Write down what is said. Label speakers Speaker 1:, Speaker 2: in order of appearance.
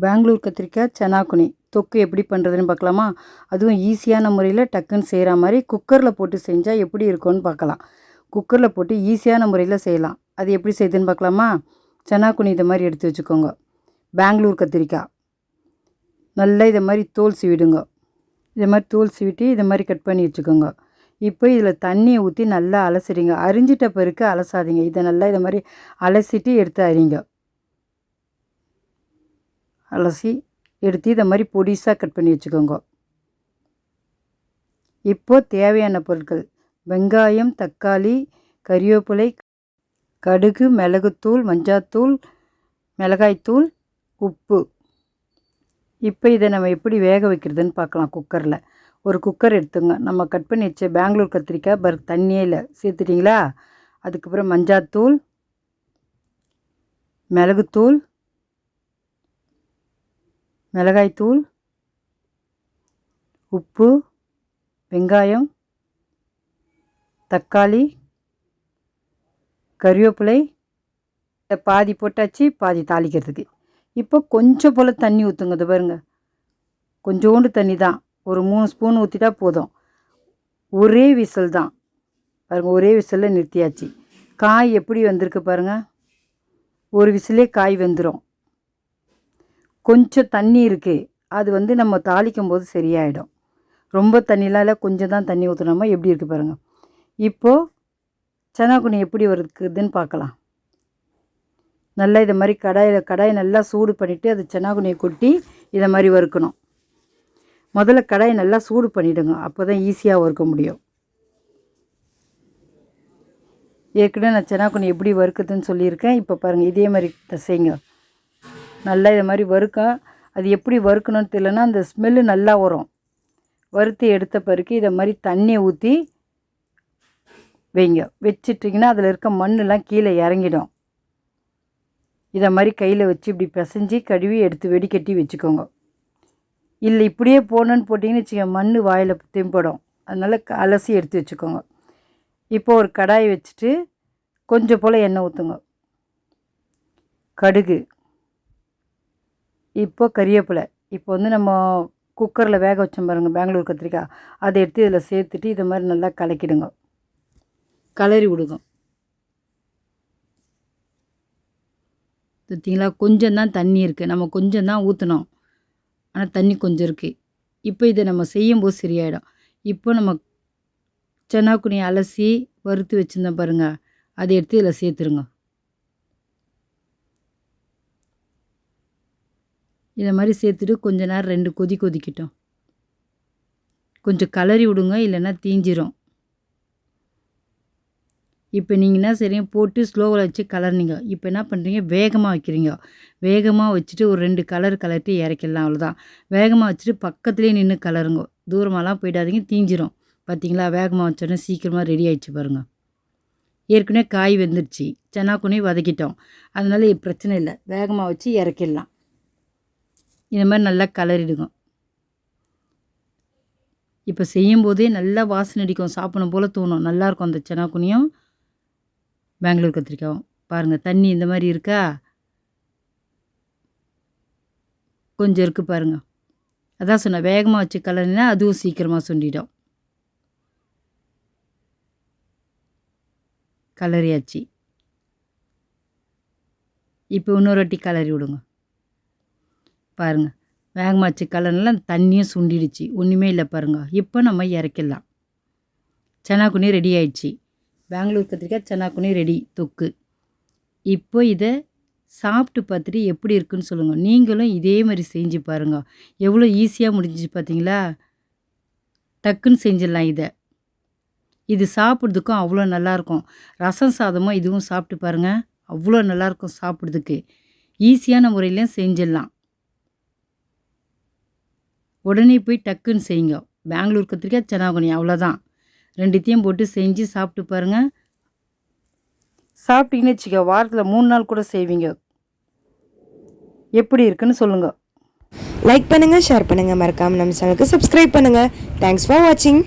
Speaker 1: பெங்களூர் கத்திரிக்காய் சனாக்குனி தொக்கு எப்படி பண்ணுறதுன்னு பார்க்கலாமா? அதுவும் ஈஸியான முறையில் டக்குன்னு செய்கிற மாதிரி குக்கரில் போட்டு செஞ்சால் எப்படி இருக்கும்னு பார்க்கலாம். குக்கரில் போட்டு ஈஸியான முறையில் செய்யலாம். அது எப்படி செய்யுதுன்னு பார்க்கலாமா? சனாக்குனி இதை மாதிரி எடுத்து வச்சுக்கோங்க. பெங்களூர் கத்திரிக்காய் நல்லா இதை மாதிரி தோல் சீவிடுங்க. இதை மாதிரி தோல் சீவிட்டு இதை மாதிரி கட் பண்ணி வச்சுக்கோங்க. இப்போ இதில் தண்ணியை ஊற்றி நல்லா அலசிடுங்க. அரிஞ்சிட்ட பிறகு அலசாதீங்க. இதை நல்லா இதை மாதிரி அலசிட்டு எடுத்து அரிங்க. அலசி எடுத்து இதை மாதிரி பொடிசாக கட் பண்ணி வச்சுக்கோங்க. இப்போது தேவையான பொருட்கள்: வெங்காயம், தக்காளி, கறிவேப்பிலை, கடுகு, மிளகுத்தூள், மஞ்சாத்தூள், மிளகாய்த்தூள், உப்பு. இப்போ இதை நம்ம எப்படி வேக வைக்கிறதுன்னு பார்க்கலாம். குக்கரில் ஒரு குக்கர் எடுத்துங்க. நம்ம கட் பண்ணி வச்ச பெங்களூர் கத்திரிக்காய் தண்ணியே இல்லை சேர்த்துட்டிங்களா? அதுக்கப்புறம் மஞ்சாத்தூள், மிளகுத்தூள், மிளகாய்த்தூள், உப்பு, வெங்காயம், தக்காளி, கறிவேப்பிலை பாதி போட்டாச்சு, பாதி தாளிக்கிறதுக்கு. இப்போ கொஞ்சம் போல் தண்ணி ஊற்றுங்க. இது பாருங்க, கொஞ்சோண்டு தண்ணி தான், ஒரு 3 ஸ்பூன் ஊற்றிட்டா போதும். ஒரே விசில் தான் பாருங்கள், ஒரே விசிலில் நிறுத்தியாச்சு. காய் எப்படி வந்திருக்கு பாருங்கள், ஒரு விசிலே காய் வெந்துடும். கொஞ்சம் தண்ணி இருக்குது, அது நம்ம தாளிக்கும் போது சரியாயிடும். ரொம்ப தண்ணிலாம் இல்லை, கொஞ்சம் தான் தண்ணி ஊற்றினோமா எப்படி இருக்குது பாருங்கள். இப்போது சனாக்குனி எப்படி வருதுன்னு பார்க்கலாம். நல்லா இதை மாதிரி கடாயை நல்லா சூடு பண்ணிவிட்டு அது சனாக்குனியை கொட்டி இதை மாதிரி வறுக்கணும். முதல்ல கடாயை நல்லா சூடு பண்ணிவிடுங்க, அப்போ தான் ஈஸியாக வறுக்க முடியும். ஏற்கனவே நான் சனாக்குனி எப்படி வறுக்குதுன்னு சொல்லியிருக்கேன். இப்போ பாருங்கள், இதே மாதிரி செய்யுங்க. நல்லா இதை மாதிரி வறுக்க. அது எப்படி வறுக்கணும்னு தெரியலனா அந்த ஸ்மெல்லு நல்லா வரும். வறுத்து எடுத்த பிறகு இதை மாதிரி தண்ணியை ஊற்றி வைங்க. வச்சிட்டிங்கன்னா அதில் இருக்க மண்ணெலாம் கீழே இறங்கிடும். இதை மாதிரி கையில் வச்சு இப்படி பிசைஞ்சி கழுவி எடுத்து வெடிக்கட்டி வச்சுக்கோங்க. இல்லை இப்படியே போடணுன்னு போட்டிங்கன்னு வச்சுக்கோங்க, மண் வாயில் தெம்படும். அதனால் அலசி எடுத்து வச்சுக்கோங்க. இப்போது ஒரு கடாயை வச்சுட்டு கொஞ்சம் போல் எண்ணெய் ஊற்றுங்க. கடுகு, இப்போ கறிவேப்பிலை. இப்போ நம்ம குக்கரில் வேக வச்சோம் பாருங்கள் பெங்களூர் கத்திரிக்காய், அதை எடுத்து இதில் சேர்த்துட்டு இதை மாதிரி நல்லா கலக்கிடுங்க. கலரி விடுங்க. பார்த்தீங்களா, கொஞ்சம் தான் தண்ணி இருக்குது, நம்ம கொஞ்சம் தான் ஊற்றணும், ஆனால் தண்ணி கொஞ்சம் இருக்குது. இப்போ இதை நம்ம செய்யும்போது சரியாயிடும். இப்போ நம்ம சனாக்குனி அலசி வறுத்து வச்சுருந்தோம் பாருங்கள், அதை எடுத்து இதில் சேர்த்துருங்க. இதை மாதிரி சேர்த்துட்டு கொஞ்ச நேரம் 2 கொதி கொதிக்கட்டும். கொஞ்சம் கலரி விடுங்க, இல்லைன்னா தீஞ்சிரும். இப்போ நீங்கள் என்ன செய்றீங்க, போட்டு ஸ்லோவில் வச்சு கலர்னிங்க. இப்போ என்ன பண்ணுறீங்க, வேகமாக வைக்கிறீங்க. வேகமாக வச்சுட்டு ஒரு 2 கலர் கலர்ட்டு இறக்கிடலாம், அவ்வளோதான். வேகமாக வச்சுட்டு பக்கத்துலேயே நின்று கலருங்க, தூரமாகலாம் போயிடாதீங்க, தீஞ்சிரும். பார்த்தீங்களா, வேகமாக வச்சோன்னே சீக்கிரமாக ரெடி ஆகிடுச்சு பாருங்கள். ஏற்கனவே காய் வெந்துருச்சு, சனாக்குனி வதக்கிட்டோம், அதனால் பிரச்சனை இல்லை. வேகமாக வச்சு இறக்கிடலாம். இந்த மாதிரி நல்லா கலரிடுங்க. இப்போ செய்யும்போதே நல்லா வாசனை அடிக்கும், சாப்பிடணும் போல் தோணும். நல்லாயிருக்கும் அந்த சனாக்குனியும் பெங்களூர் கத்திரிக்காயும். பாருங்கள், தண்ணி இந்த மாதிரி இருக்கா, கொஞ்சம் இருக்குது பாருங்கள். அதான் சொன்னேன், வேகமாக வச்சு கலரினா அதுவும் சீக்கிரமாக சுண்டிடும். கலரியாச்சு. இப்போ இன்னொரு வாட்டி கலரி விடுங்க. பாருங்கள், வேகமாக வச்சு கலர்லாம் தண்ணியும் சுண்டிடுச்சு, ஒன்றுமே இல்லை பாருங்கள். இப்போ நம்ம இறக்கிடலாம். சனாக்குனி ரெடி ஆயிடுச்சு. பெங்களூர் கத்திரிக்காய் சனாக்குனி ரெடி, தொக்கு. இப்போ இதை சாப்பிட்டு பார்த்துட்டு எப்படி இருக்குன்னு சொல்லுங்கள். நீங்களும் இதே மாதிரி செஞ்சு பாருங்கள். எவ்வளோ ஈஸியாக முடிஞ்சிச்சு பார்த்தீங்களா? டக்குன்னு செஞ்சிடலாம் இதை. இது சாப்பிட்றதுக்கும் அவ்வளோ நல்லாயிருக்கும். ரசம் சாதமும் இதுவும் சாப்பிட்டு பாருங்கள், அவ்வளோ நல்லாயிருக்கும் சாப்பிட்றதுக்கு. ஈஸியான முறையிலையும் செஞ்சிடலாம். உடனே போய் டக்குன்னு செய்யுங்க. பெங்களூர் கத்திரிக்காய் சனாக்குனி, அவ்வளோதான். 2த்தையும் போட்டு செஞ்சு சாப்பிட்டு பாருங்கள். சாப்பிட்டீங்கன்னு வச்சுக்க, வாரத்தில் 3 நாள் கூட செய்வீங்க. எப்படி இருக்குன்னு சொல்லுங்கள்.
Speaker 2: லைக் பண்ணுங்கள், ஷேர் பண்ணுங்கள், மறக்காமல் நம்ம சேனலுக்கு சப்ஸ்கிரைப் பண்ணுங்கள். தேங்க்ஸ் ஃபார் வாட்சிங்.